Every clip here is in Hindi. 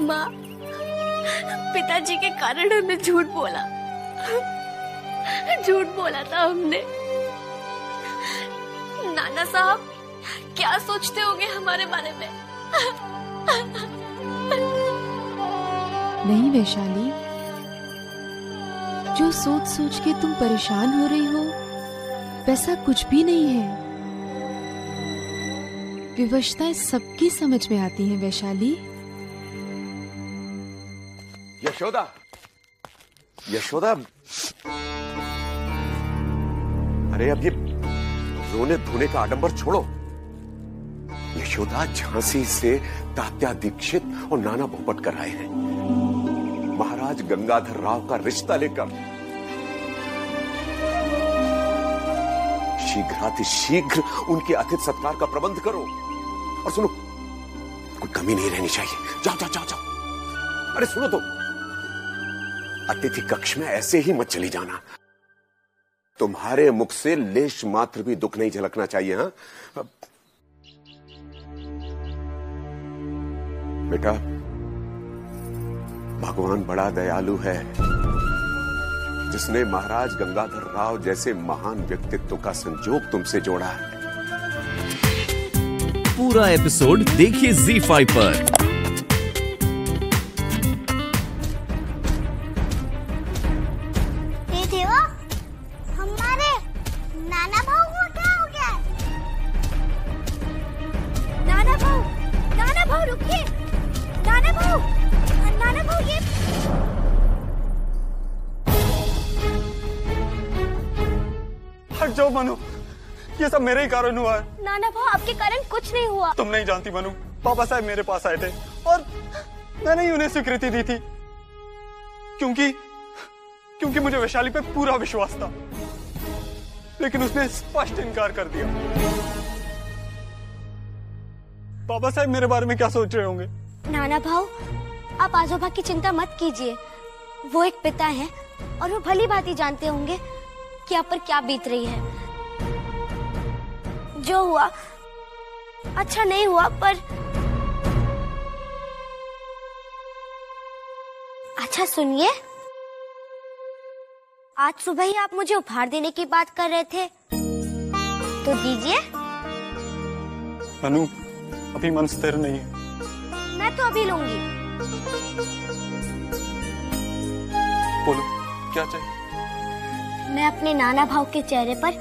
माँ, पिताजी के कारण हमने झूठ बोला था हमने। नाना साहब क्या सोचते होंगे हमारे बारे में? नहीं वैशाली, जो सोच सोच के तुम परेशान हो रही हो वैसा कुछ भी नहीं है। विवशताएं सबकी समझ में आती हैं वैशाली। यशोदा, यशोदा, अरे अब ये रोने धोने का आडंबर छोड़ो। यशोदा, झांसी से तात्या दीक्षित और नाना भोपटकर आए हैं महाराज गंगाधर राव का रिश्ता लेकर। शीघ्रातिशीघ्र उनके आतिथ्य सत्कार का प्रबंध करो। और सुनो, कोई कमी नहीं रहनी चाहिए। जाओ जाओ जाओ जाओ। अरे सुनो तो, अतिथि कक्ष में ऐसे ही मत चली जाना। तुम्हारे मुख से लेश मात्र भी दुख नहीं झलकना चाहिए। हाँ बेटा, भगवान बड़ा दयालु है जिसने महाराज गंगाधर राव जैसे महान व्यक्तित्व का संजोग तुमसे जोड़ा है। पूरा एपिसोड देखिए ZEE5 पर। देवा, हमारे नाना भाऊ को क्या हो गया? नाना भाऊ रुकिए। नाना भाऊ ये हट जाओ मनु, ये सब मेरे ही कारण हुआ है। नाना भाऊ, आपके कारण कुछ नहीं हुआ। तुम नहीं जानती मनु, पापा साहब मेरे पास आए थे और मैंने ही उन्हें स्वीकृति दी थी क्योंकि मुझे वैशाली पे पूरा विश्वास था, लेकिन उसने स्पष्ट इनकार कर दिया। पापा साहब मेरे बारे में क्या सोच रहे होंगे? नाना भाऊ, आप आजोबा की चिंता मत कीजिए। वो एक पिता हैं और वो भली भांति जानते होंगे कि आप पर क्या बीत रही है। जो हुआ अच्छा नहीं हुआ, पर अच्छा सुनिए, आज सुबह ही आप मुझे उपहार देने की बात कर रहे थे, तो दीजिए। मनु, अभी मन स्थिर नहीं है। मैं तो अभी लूंगी। बोलो, क्या चाहिए? मैं अपने नाना भाव के चेहरे पर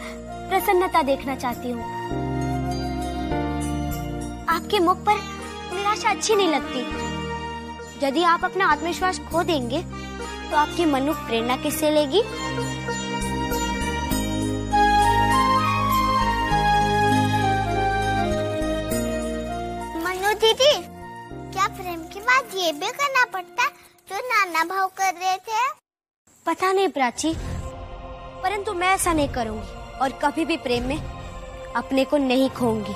प्रसन्नता देखना चाहती हूँ। आपके मुख पर निराशा अच्छी नहीं लगती। यदि आप अपना आत्मविश्वास खो देंगे तो आपकी मनु प्रेरणा किससे लेगी? मनु दीदी, क्या प्रेम की बात ये भी करना पड़ता जो नाना भाव कर रहे थे? पता नहीं प्राची, परंतु मैं ऐसा नहीं करूंगी और कभी भी प्रेम में अपने को नहीं खोऊंगी।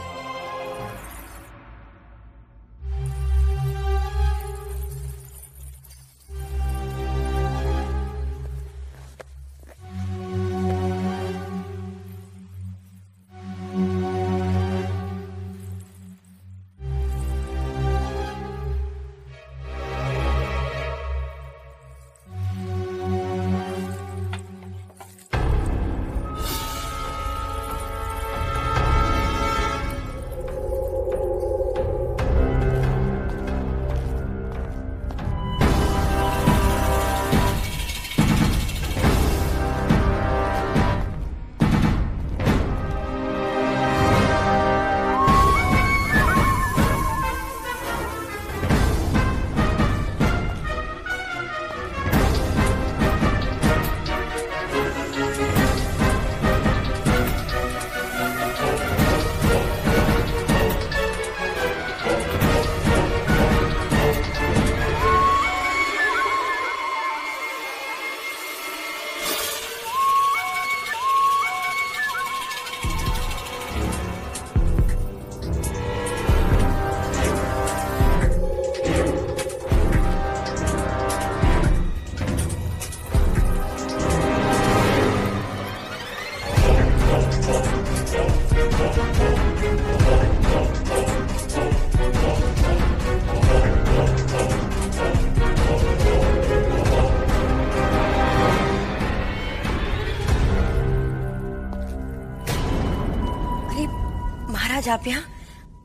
आप यहाँ?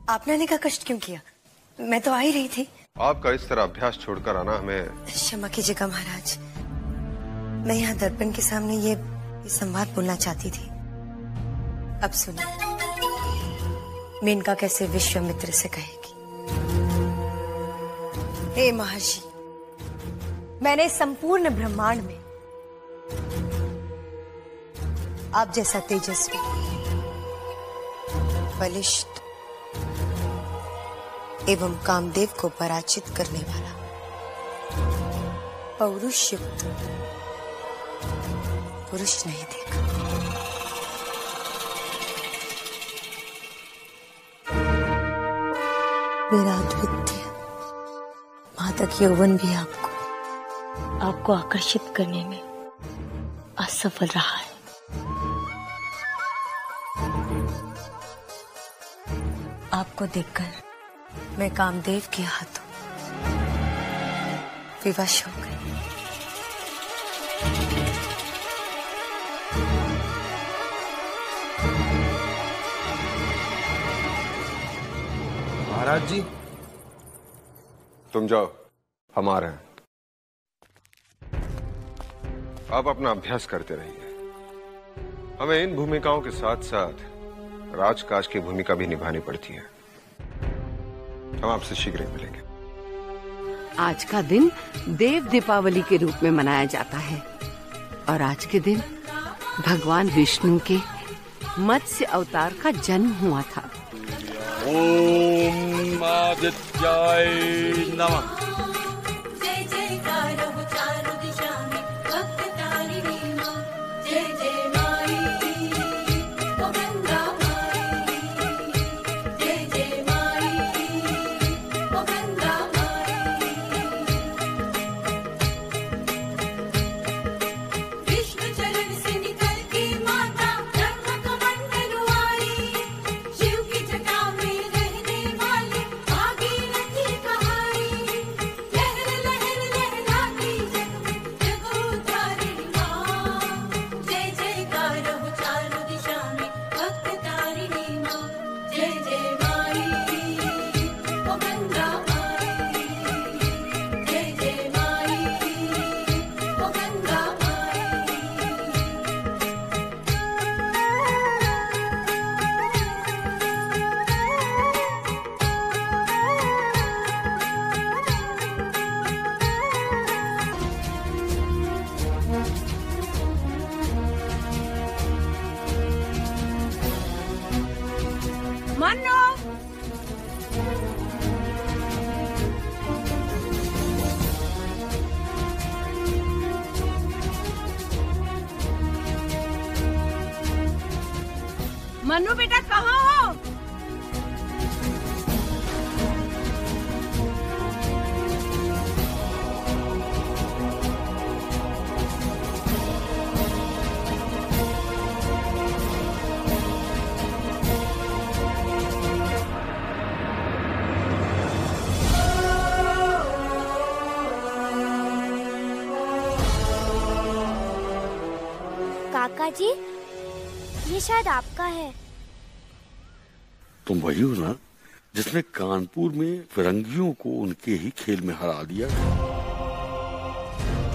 आपने आने का कष्ट क्यों किया? मैं तो आ ही रही थी। आपका इस तरह अभ्यास छोड़कर आना हमें। क्षमा कीजिएगा महाराज, मैं यहाँ दर्पण के सामने ये संवाद बोलना चाहती थी। अब सुनिए, मेनका कैसे विश्वामित्र से कहेगी। हे महर्षि, मैंने संपूर्ण ब्रह्मांड में आप जैसा तेजस्वी, बलिष्ठ एवं कामदेव को पराजित करने वाला पौरुष युक्त पुरुष नहीं देखा। मेरा अद्वितीय मादक यौवन भी आपको आकर्षित करने में असफल रहा है। आपको देखकर मैं कामदेव के हाथों विवश हो गई। महाराज जी, तुम जाओ, हम आ रहे हैं। आप अपना अभ्यास करते रहिए। हमें इन भूमिकाओं के साथ साथ राजकाज की भूमिका भी निभानी पड़ती है। हम आपसे शीघ्र ही मिलेंगे। आज का दिन देव दीपावली के रूप में मनाया जाता है और आज के दिन भगवान विष्णु के मत्स्य अवतार का जन्म हुआ था। ओम आदित्याय नमः। जय जयकार हो चारों दिशा में, भक्त तारिणी मां, जय जय माई ओ गंगा माई, जय जय माई ओ गंगा माई। विष्णु चरण से निकल के माता ब्रह्म कमंडल आई, शिव की जटा में रहने वाली भागीरथी कहाई, लहर लहर लहराती जग में जगोधारिणी मां, जय जयकार हो चारों दिशा में, भक्त तारिणी मां, जय जय माई ओ गंगा माई, जय जय माई ओ गंगा माई। मन्नू, मन्नू बेटा कहाँ हो? काका जी, ये शायद आपका है। तुम वही हो ना जिसने कानपुर में फिरंगियों को उनके ही खेल में हरा दिया?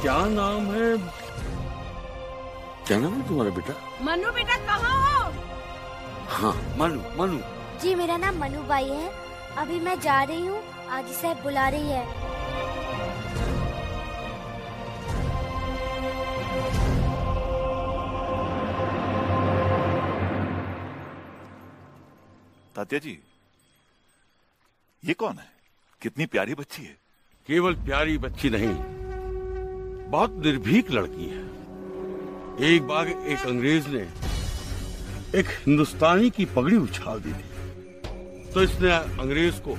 क्या नाम है? क्या नाम है तुम्हारा बेटा? मन्नू बेटा कहाँ हो? हाँ, मनु। मनु जी, मेरा नाम मनु बाई है। अभी मैं जा रही हूँ, आजी साहब बुला रही है। तात्या जी, ये कौन है? कितनी प्यारी बच्ची है। केवल प्यारी बच्ची नहीं, बहुत निर्भीक लड़की है। एक बार एक अंग्रेज ने एक हिंदुस्तानी की पगड़ी उछाल दी थी, तो इसने अंग्रेज को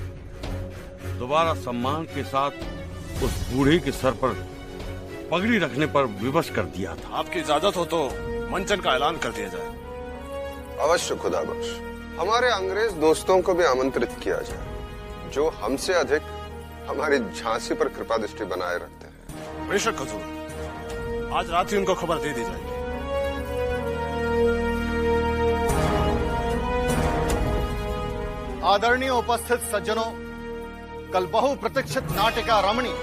दोबारा सम्मान के साथ उस बूढ़े के सर पर पगड़ी रखने पर विवश कर दिया था। आपकी इजाजत हो तो मंचन का ऐलान कर दिया जाए। अवश्य खुदा बख्श। हमारे अंग्रेज दोस्तों को भी आमंत्रित किया जाए, जो हमसे अधिक हमारी झांसी पर कृपा दृष्टि बनाए रखते हैं। बेशक हुजूर, आज रात ही उनको खबर दे दी जाएगी। आदरणीय उपस्थित सज्जनों, कल बहुप्रतीक्षित नाटिका रमणी,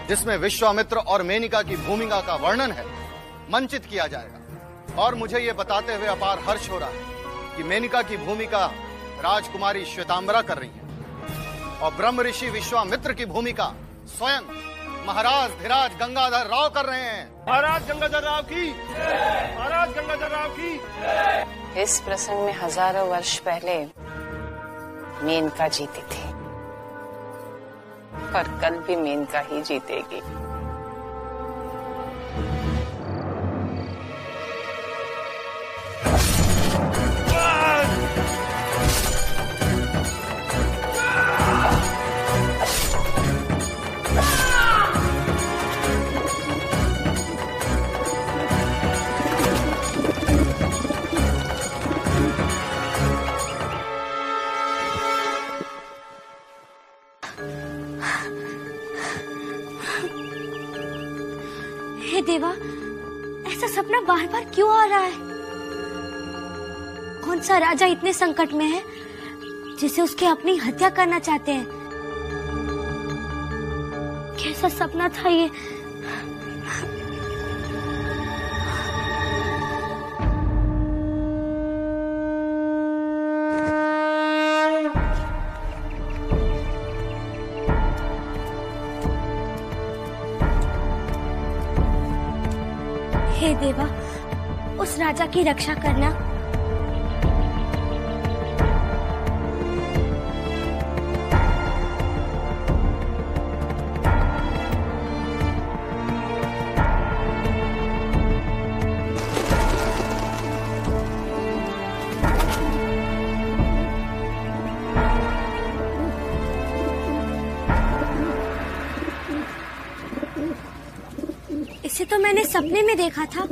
जिसमें विश्वामित्र और मेनिका की भूमिका का वर्णन है, मंचित किया जाएगा। और मुझे ये बताते हुए अपार हर्ष हो रहा है कि मेनिका की भूमिका राजकुमारी श्वेतांबरा कर रही है और ब्रह्म ऋषि विश्वामित्र की भूमिका स्वयं महाराज धीराज गंगाधर राव कर रहे हैं। महाराज गंगाधर राव की, महाराज गंगाधर राव की। इस प्रसंग में हजारों वर्ष पहले मेनका जीती थी और कल भी मेनका ही जीतेगी। हे देवा, ऐसा सपना बार बार क्यों आ रहा है? कौन सा राजा इतने संकट में है जिसे उसके अपनी हत्या करना चाहते हैं? कैसा सपना था ये? हे देवा, उस राजा की रक्षा करना। इसे तो मैंने सपने में देखा था।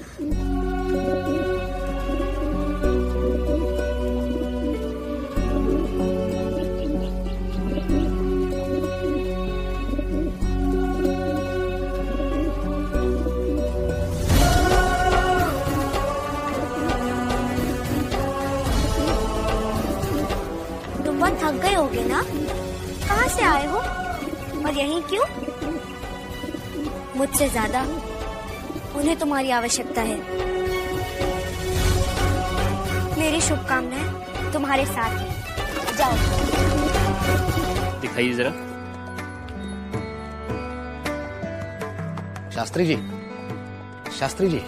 तुम बहुत थक गए होगे ना? कहाँ से आए हो और यहीं क्यों? मुझसे ज्यादा उन्हें तुम्हारी आवश्यकता है। मेरी शुभकामनाएं तुम्हारे साथ है। जाओ। दिखाइए जरा। शास्त्री जी, शास्त्री जी,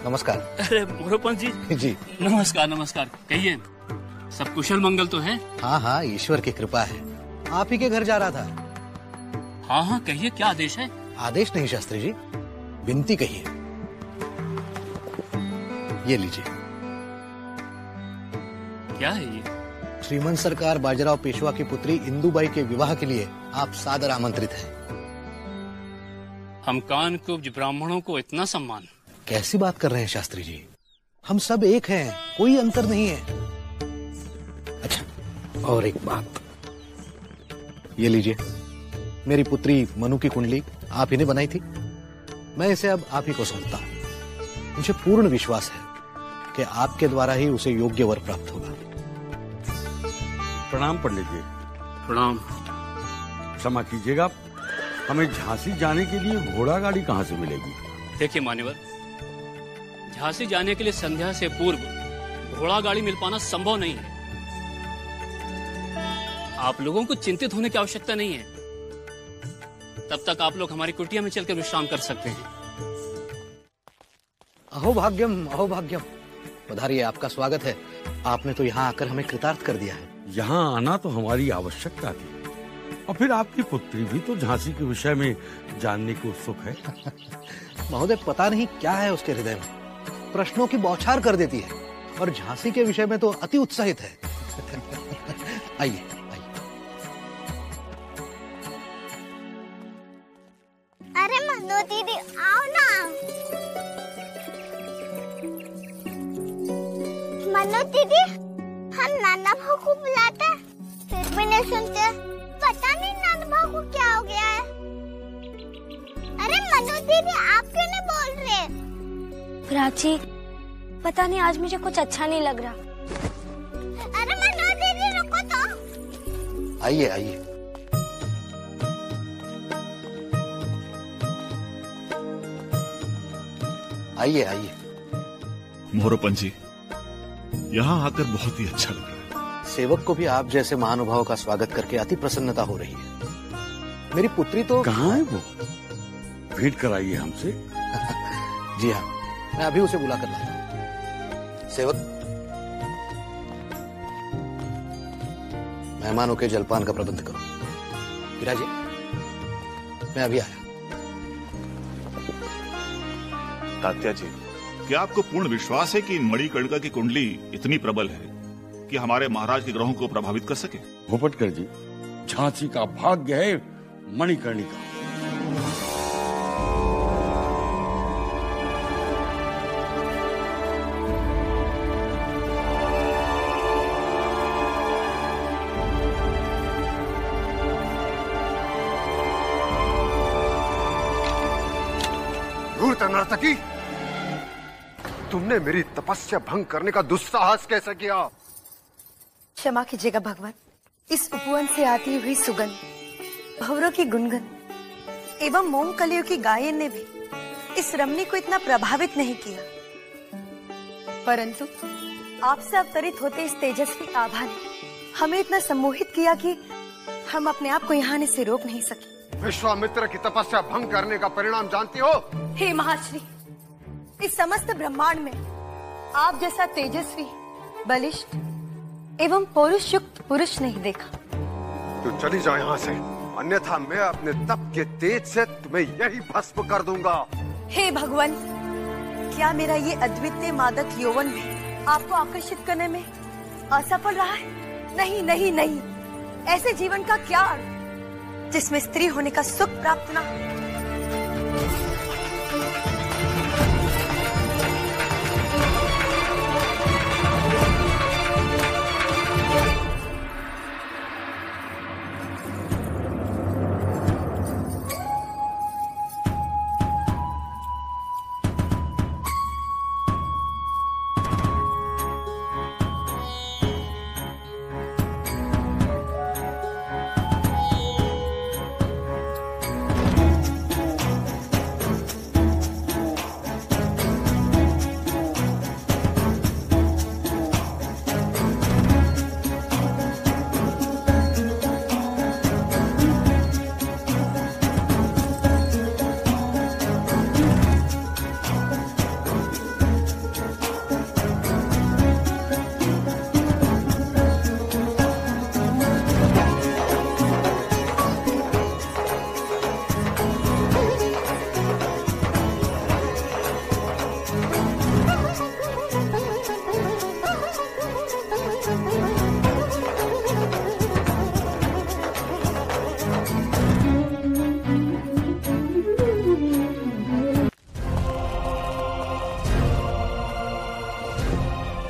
नमस्कार। अरे मोरोपंत जी। जी नमस्कार नमस्कार। कहिए, सब कुशल मंगल तो है? हाँ हाँ, ईश्वर की कृपा है। आप ही के घर जा रहा था। हाँ हाँ, कहिए क्या आदेश है? आदेश नहीं शास्त्री जी, विनती कहिए। ये लीजिए। क्या है ये? श्रीमंत सरकार बाजीराव पेशवा की पुत्री इंदुबाई के विवाह के लिए आप सादर आमंत्रित हैं। हम कानकुब्ज ब्राह्मणों को इतना सम्मान? कैसी बात कर रहे हैं शास्त्री जी, हम सब एक हैं, कोई अंतर नहीं है। अच्छा, और एक बात, ये लीजिए, मेरी पुत्री मनु की कुंडली आप ही ने बनाई थी। मैं इसे अब आप ही को सौंपता हूं। मुझे पूर्ण विश्वास है कि आपके द्वारा ही उसे योग्य वर प्राप्त होगा। प्रणाम पंडित जी। प्रणाम। क्षमा कीजिएगा, हमें झांसी जाने के लिए घोड़ा गाड़ी कहाँ से मिलेगी? देखिए मान्यवर, झांसी जाने के लिए संध्या से पूर्व घोड़ा गाड़ी मिल पाना संभव नहीं है। आप लोगों को चिंतित होने की आवश्यकता नहीं है। तब तक आप लोग हमारी कुटिया में चलकर विश्राम कर सकते हैं। अहो भाग्यम, अहो भाग्यम। पधारिए, आपका स्वागत है। आपने तो यहाँ आकर हमें कृतार्थ कर दिया है। यहाँ आना तो हमारी आवश्यकता थी, और फिर आपकी पुत्री भी तो झांसी के विषय में जानने को उत्सुक है। महोदय, पता नहीं क्या है उसके हृदय में, प्रश्नों की बौछार कर देती है और झांसी के विषय में तो अति उत्साहित है। आइए। अरे मनु दीदी, आओ ना। मनु दीदी, हम नाना भाऊ को बुलाते हैं, फिर भी नहीं सुनते। पता नहीं नाना भाऊ को क्या हो गया है। अरे मनु दीदी, आप क्यों नहीं बोल रहे? प्राची, पता नहीं आज मुझे कुछ अच्छा नहीं लग रहा। अरे मनु दीदी, रुको तो। आइए आइए। आइए आइए। मोहरोपंत जी, यहाँ आकर बहुत ही अच्छा लग रहा है। सेवक को भी आप जैसे महानुभाव का स्वागत करके अति प्रसन्नता हो रही है। मेरी पुत्री तो कहाँ है वो? भेंट कराइए हमसे। जी हाँ, मैं अभी उसे बुला कर लाता हूँ। सेवक, मेहमानों के जलपान का प्रबंध करो। विराजी, मैं अभी आया। तात्या जी, क्या आपको पूर्ण विश्वास है कि मणिकर्णिका की कुंडली इतनी प्रबल है कि हमारे महाराज के ग्रहों को प्रभावित कर सके? भूपटकर जी, झांसी का भाग्य है मणिकर्णिका। नर्तकी, तुमने मेरी तपस्या भंग करने का दुस्साहस कैसे किया? क्षमा कीजिएगा भगवान, इस उपवन से आती हुई सुगंध, भंवरों की गुनगुन एवं मोम कलियों की गायन ने भी इस रमणी को इतना प्रभावित नहीं किया, परंतु आपसे अवतरित होते इस तेजस्वी आभा ने हमें इतना सम्मोहित किया कि हम अपने आप को यहाँ आने से रोक नहीं सके। विश्वामित्र की तपस्या भंग करने का परिणाम जानती हो? हे महाश्री, इस समस्त ब्रह्मांड में आप जैसा तेजस्वी, बलिष्ठ एवं पौरुष युक्त पुरुष नहीं देखा। तू चली जाओ यहाँ से, अन्यथा मैं अपने तप के तेज से तुम्हें यही भस्म कर दूंगा। हे भगवान, क्या मेरा ये अद्वितीय मादक यौवन भी आपको आकर्षित करने में असफल रहा है? नहीं नहीं नहीं, ऐसे जीवन का क्या अर्थ जिसमें स्त्री होने का सुख प्राप्त ना हो।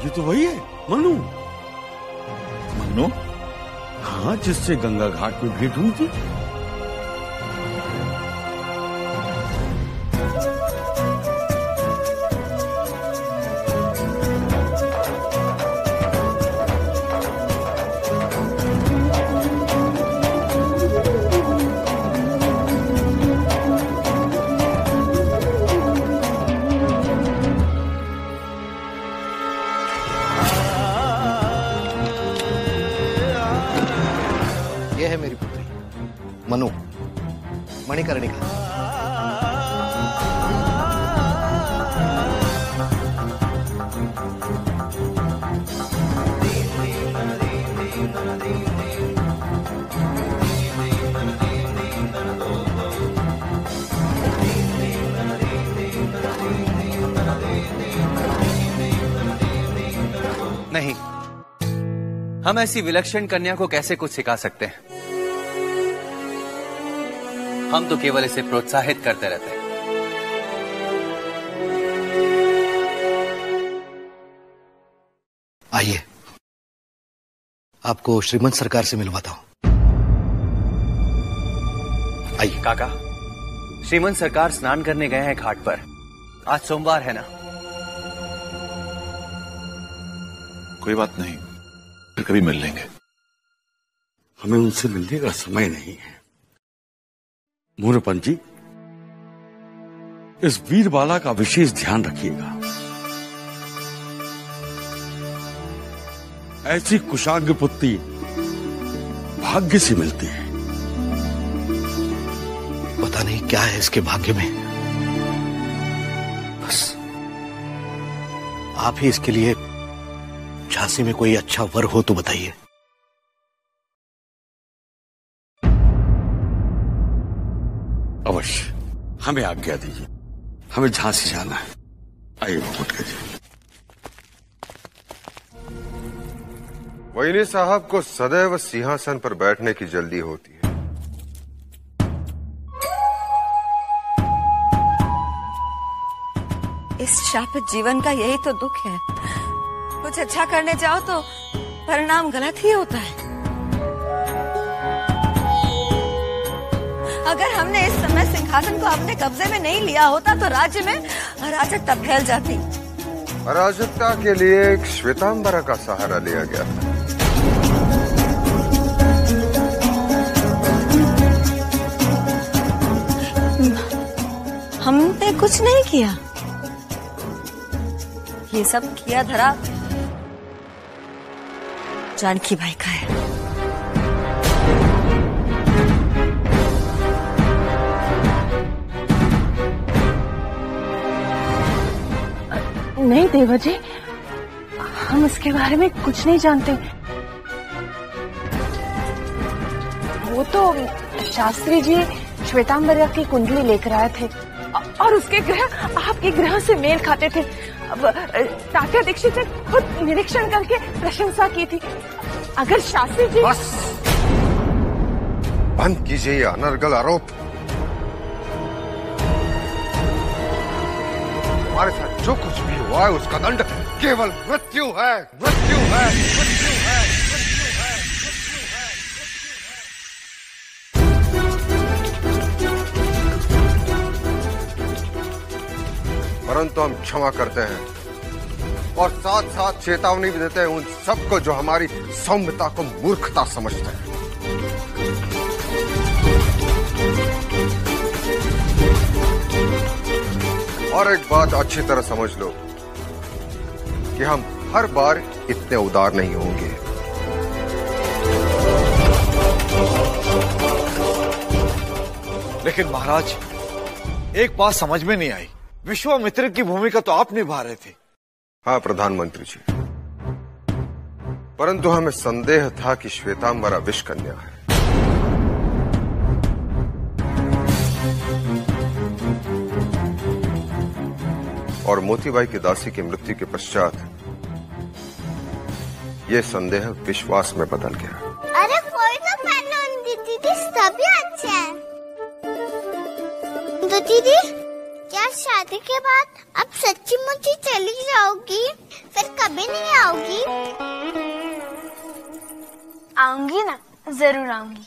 ये तो वही है मनु। मनु? हाँ, जिससे गंगा घाट पे भेंट हुई थी। यह है मेरी पुत्री मनु, मणिकर्णिका। नहीं, हम ऐसी विलक्षण कन्या को कैसे कुछ सिखा सकते हैं? हम तो केवल इसे प्रोत्साहित करते रहते हैं। आइए, आपको श्रीमंत सरकार से मिलवाता हूं। आइए। काका, श्रीमंत सरकार स्नान करने गए हैं घाट पर। आज सोमवार है ना? कोई बात नहीं, फिर कभी मिल लेंगे। हमें उनसे मिलने का समय नहीं है। मूर्पन जी, इस वीरबाला का विशेष ध्यान रखिएगा। ऐसी कुशाग्र पुत्री भाग्य से मिलती है। पता नहीं क्या है इसके भाग्य में। बस आप ही इसके लिए झांसी में कोई अच्छा वर हो तो बताइए। अवश्य, हमें आज्ञा दीजिए, हमें झांसी जाना है। आइए भगवत जी। वहीनी साहब को सदैव सिंहासन पर बैठने की जल्दी होती है। इस शापित जीवन का यही तो दुख है। कुछ अच्छा करने जाओ तो परिणाम गलत ही होता है। अगर हमने इस समय सिंहासन को अपने कब्जे में नहीं लिया होता तो राज्य में अराजकता फैल जाती। अराजकता के लिए एक श्वेतांबरा का सहारा लिया गया था। हमने कुछ नहीं किया। ये सब किया धरा जानकी भाई का है। नहीं देवा जी, हम इसके बारे में कुछ नहीं जानते। वो तो शास्त्री जी श्वेतांबरा की कुंडली लेकर आए थे और उसके ग्रह आपके ग्रह से मेल खाते थे। अब तात्या दीक्षित ने खुद निरीक्षण करके प्रशंसा की थी। अगर शास्त्री जी बस बंद कीजिए ये अनर्गल आरोप। हमारे साथ जो कुछ भी हुआ है उसका दंड केवल मृत्यु है, मृत्यु है, मृत्यु है, मृत्यु है। परंतु हम क्षमा करते हैं और साथ साथ चेतावनी भी देते हैं उन सबको जो हमारी सौम्यता को मूर्खता समझते हैं। और एक बात अच्छी तरह समझ लो कि हम हर बार इतने उदार नहीं होंगे। लेकिन महाराज, एक बात समझ में नहीं आई, विश्वामित्र की भूमिका तो आप निभा रहे थे। हाँ प्रधानमंत्री जी, परंतु हमें संदेह था कि श्वेतांबरा विष कन्या है। और मोतीबाई की दासी की मृत्यु के पश्चात यह संदेह विश्वास में बदल गया। अरे कोई तो पहले दीदी सभी अच्छे हैं। तो दीदी, क्या शादी के बाद अब सच्ची मुच्ची चली जाओगी, फिर कभी नहीं आओगी? आऊंगी ना, जरूर आऊंगी।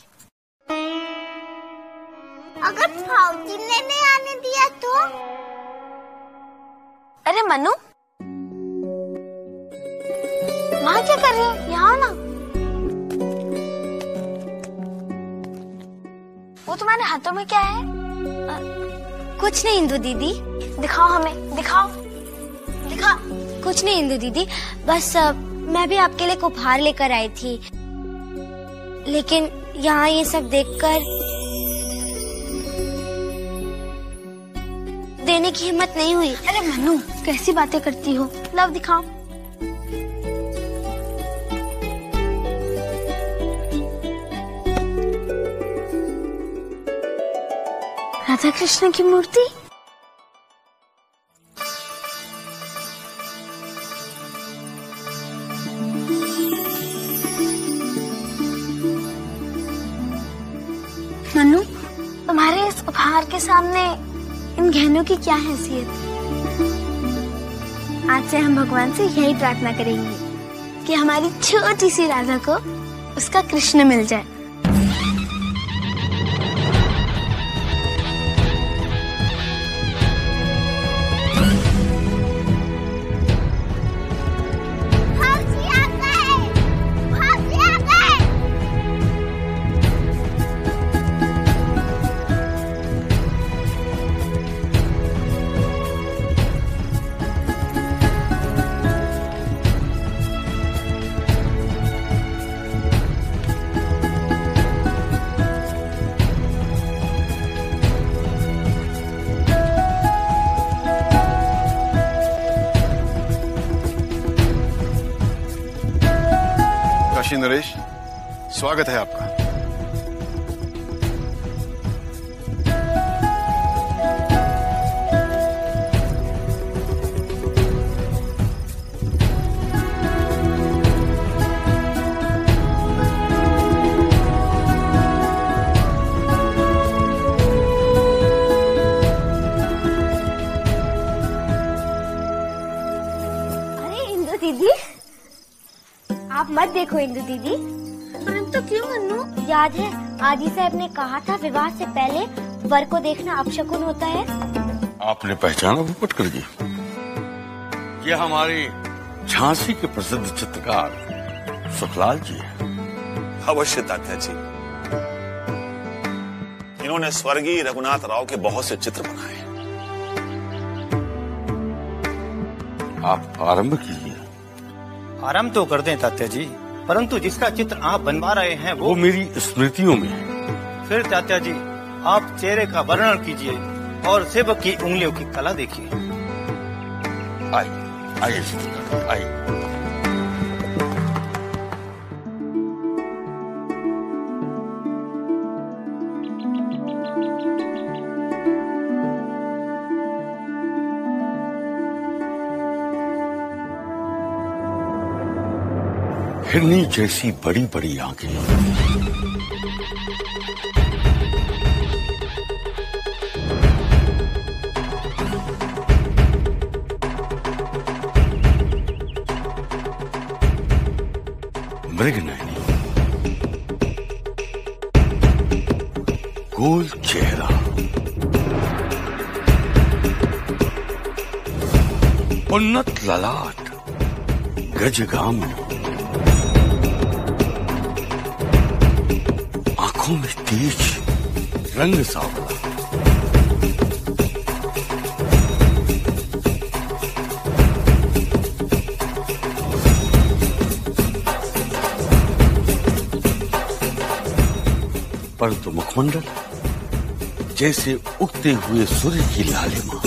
अगर फाउजी ने नहीं आने दिया तो? अरे मनु, वहाँ क्या कर रही हो? यहाँ आओ ना। वो तुम्हारे हाथों में क्या है? कुछ नहीं इंदु दीदी। दिखाओ हमें, दिखाओ दिखाओ। कुछ नहीं इंदु दीदी, बस मैं भी आपके लिए उपहार लेकर आई थी, लेकिन यहाँ ये सब देखकर देने की हिम्मत नहीं हुई। अरे मनु, कैसी बातें करती हो? लव दिखाओ। राधा कृष्ण की मूर्ति। मनु, तुम्हारे इस उपहार के सामने इन गहनों की क्या हैसियत? आज से हम भगवान से यही प्रार्थना करेंगे कि हमारी छोटी सी राधा को उसका कृष्ण मिल जाए। श्री नरेश, स्वागत है आपका। दीदी, आप मत देखो इंदु दीदी। परंतु क्यों मन्नू? याद है आदि साहब ने कहा था विवाह से पहले वर को देखना अपशकुन होता है। आपने पहचाना भूपटकर जी? ये हमारे झांसी के प्रसिद्ध चित्रकार सुखलाल जी है। अवश्य तात्या जी, इन्होंने स्वर्गीय रघुनाथ राव के बहुत से चित्र बनाए। आप आरंभ कीजिए। आरंभ तो कर दें तात्या जी, परंतु जिसका चित्र आप बनवा रहे हैं वो मेरी स्मृतियों में है। फिर तात्या जी आप चेहरे का वर्णन कीजिए और सेवक की उंगलियों की कला देखिए। आइए आइए। हिरनी जैसी बड़ी बड़ी आंखें, मृगनयनी, गोल चेहरा, उन्नत ललाट, गजगामी, आंखों में तेज, रंग सांवला, परंतु मुखमंडल जैसे उगते हुए सूर्य की लालिमा।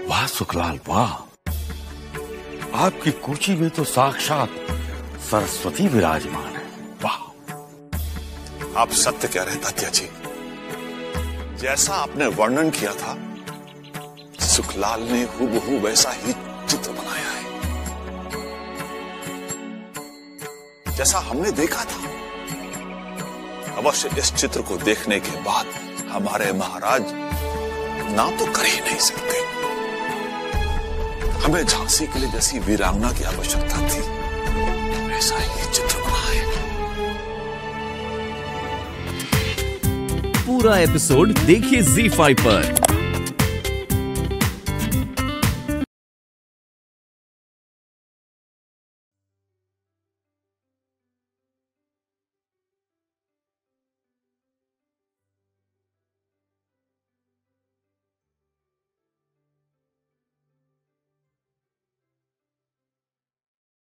वाह सुखलाल वाह, आपकी कुर्सी में तो साक्षात सरस्वती विराजमान है। वाह, आप सत्य कह रहे हैं तात्या जी। जैसा आपने वर्णन किया था, सुखलाल ने हूबहू वैसा ही चित्र बनाया है, जैसा हमने देखा था। अवश्य इस चित्र को देखने के बाद हमारे महाराज ना तो कर ही नहीं सकते। हमें झांसी के लिए जैसी वीरांगना की आवश्यकता थी, वैसा ही चित्र बना है। पूरा एपिसोड देखिए ZEE5 पर।